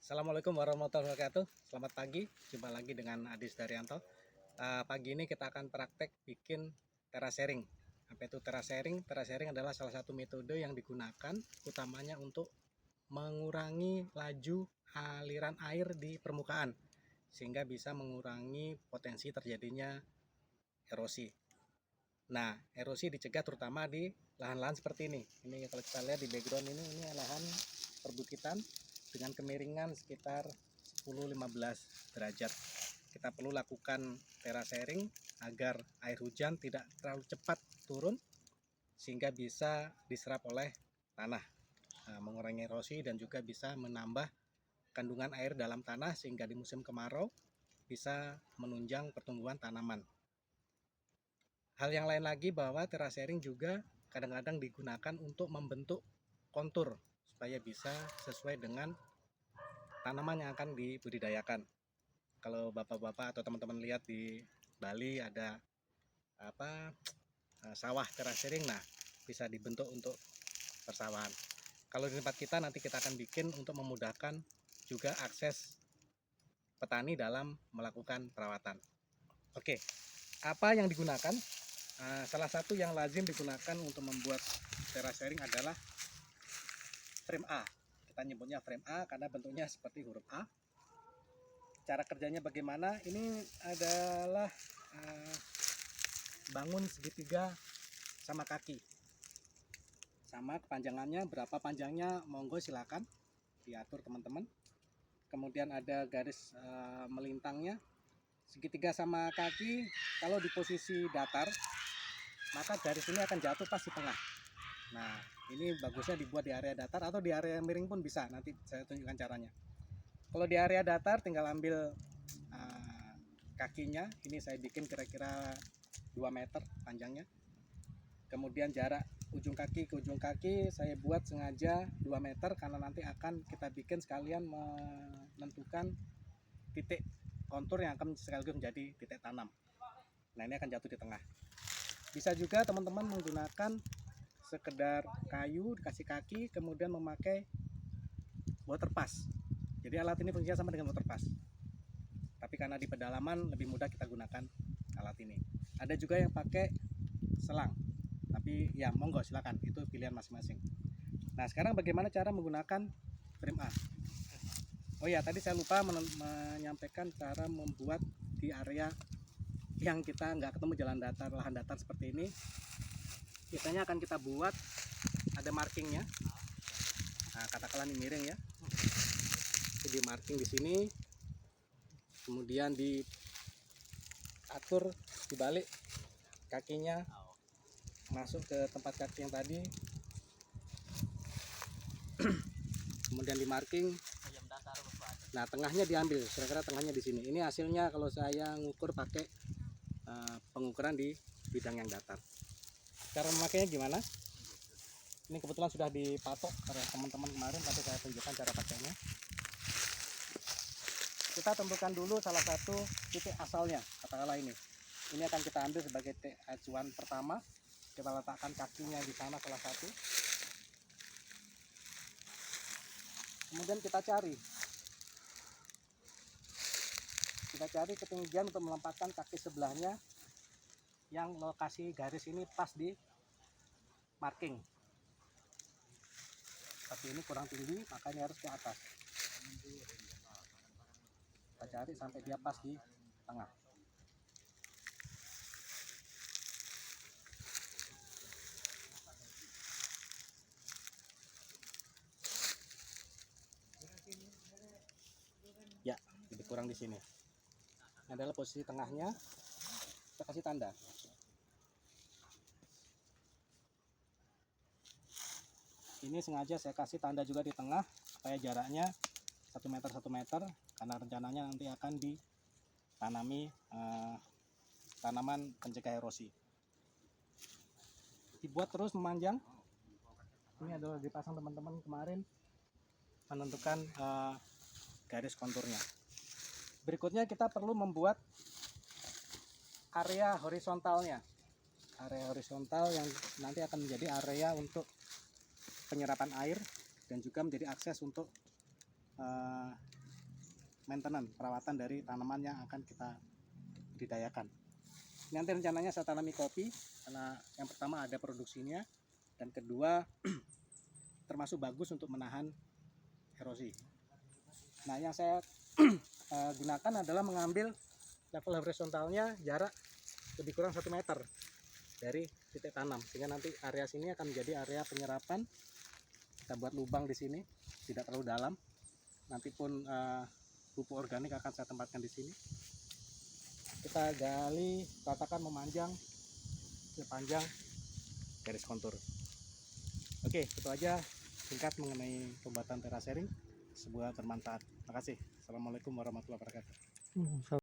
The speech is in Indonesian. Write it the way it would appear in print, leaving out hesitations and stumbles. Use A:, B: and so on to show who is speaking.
A: Assalamualaikum warahmatullahi wabarakatuh. Selamat pagi, jumpa lagi dengan Adis Daryanto. Pagi ini kita akan praktek bikin terasering. Apa itu terasering? Terasering adalah salah satu metode yang digunakan utamanya untuk mengurangi laju aliran air di permukaan sehingga bisa mengurangi potensi terjadinya erosi. Nah, erosi dicegah terutama di lahan-lahan seperti ini. Ini kalau kita lihat di background ini lahan perbukitan dengan kemiringan sekitar 10-15 derajat. Kita perlu lakukan terasering agar air hujan tidak terlalu cepat turun sehingga bisa diserap oleh tanah, mengurangi erosi dan juga bisa menambah kandungan air dalam tanah sehingga di musim kemarau bisa menunjang pertumbuhan tanaman. Hal yang lain lagi bahwa terasering juga kadang-kadang digunakan untuk membentuk kontur supaya bisa sesuai dengan tanaman yang akan dibudidayakan. Kalau bapak-bapak atau teman-teman lihat di Bali ada sawah terasering, nah bisa dibentuk untuk persawahan. Kalau di tempat kita nanti kita akan bikin untuk memudahkan juga akses petani dalam melakukan perawatan. Oke, apa yang digunakan? Salah satu yang lazim digunakan untuk membuat terasering adalah frame A. Kita nyebutnya frame A karena bentuknya seperti huruf A. Cara kerjanya bagaimana? Ini adalah bangun segitiga sama kaki. Sama kepanjangannya, berapa panjangnya monggo silakan diatur teman-teman. Kemudian ada garis melintangnya. Segitiga sama kaki, kalau di posisi datar, maka garis ini akan jatuh pas di tengah. Nah, ini bagusnya dibuat di area datar atau di area miring pun bisa. Nanti saya tunjukkan caranya. Kalau di area datar tinggal ambil kakinya. Ini saya bikin kira-kira 2 meter panjangnya. Kemudian jarak ujung kaki ke ujung kaki saya buat sengaja 2 meter karena nanti akan kita bikin sekalian menentukan titik kontur yang akan sekaligus menjadi titik tanam. Nah, ini akan jatuh di tengah. Bisa juga teman-teman menggunakan sekedar kayu dikasih kaki kemudian memakai water pass. Jadi alat ini fungsinya sama dengan water pass. Tapi karena di pedalaman lebih mudah kita gunakan alat ini. Ada juga yang pakai selang. Tapi ya monggo silakan, itu pilihan masing-masing. Nah, sekarang bagaimana cara menggunakan frame A? Oh ya, tadi saya lupa menyampaikan cara membuat di area yang kita nggak ketemu jalan datar, lahan datar seperti ini. Biasanya akan kita buat ada markingnya. Nah, katakanlah ini miring ya. Jadi marking di sini, kemudian diatur dibalik kakinya masuk ke tempat kaki yang tadi. Kemudian di marking. Nah, tengahnya diambil, kira-kira tengahnya di sini. Ini hasilnya kalau saya ngukur pakai pengukuran di bidang yang datar. Cara memakainya gimana? Ini kebetulan sudah dipatok oleh teman-teman kemarin, tapi saya tunjukkan cara pakainya. Kita tentukan dulu salah satu titik asalnya, katakanlah ini. Ini akan kita ambil sebagai titik acuan pertama. Kita letakkan kakinya di sana salah satu. Kemudian kita cari ketinggian untuk melempatkan kaki sebelahnya yang lokasi garis ini pas di marking. Tapi ini kurang tinggi, makanya harus ke atas. Kita cari sampai dia pas di tengah. Ya, lebih kurang di sini. Ini adalah posisi tengahnya. Kita kasih tanda. Ini sengaja saya kasih tanda juga di tengah supaya jaraknya 1 meter karena rencananya nanti akan ditanami tanaman pencegah erosi. Dibuat terus memanjang. Ini adalah dipasang teman-teman kemarin menentukan garis konturnya. Berikutnya kita perlu membuat area horizontalnya. Area horizontal yang nanti akan menjadi area untuk penyerapan air dan juga menjadi akses untuk maintenance, perawatan dari tanaman yang akan kita budidayakan. Ini nanti rencananya saya tanami kopi karena yang pertama ada produksinya, dan kedua termasuk bagus untuk menahan erosi. Nah, yang saya gunakan adalah mengambil level horizontalnya jarak lebih kurang 1 meter dari titik tanam, sehingga nanti area sini akan menjadi area penyerapan. Kita buat lubang di sini, tidak terlalu dalam. Nanti pun pupuk organik akan saya tempatkan di sini. Kita gali, ratakan, memanjang sepanjang garis kontur. Oke, itu aja singkat mengenai pembuatan terasering. Semoga bermanfaat. Terima kasih. Assalamualaikum warahmatullahi wabarakatuh.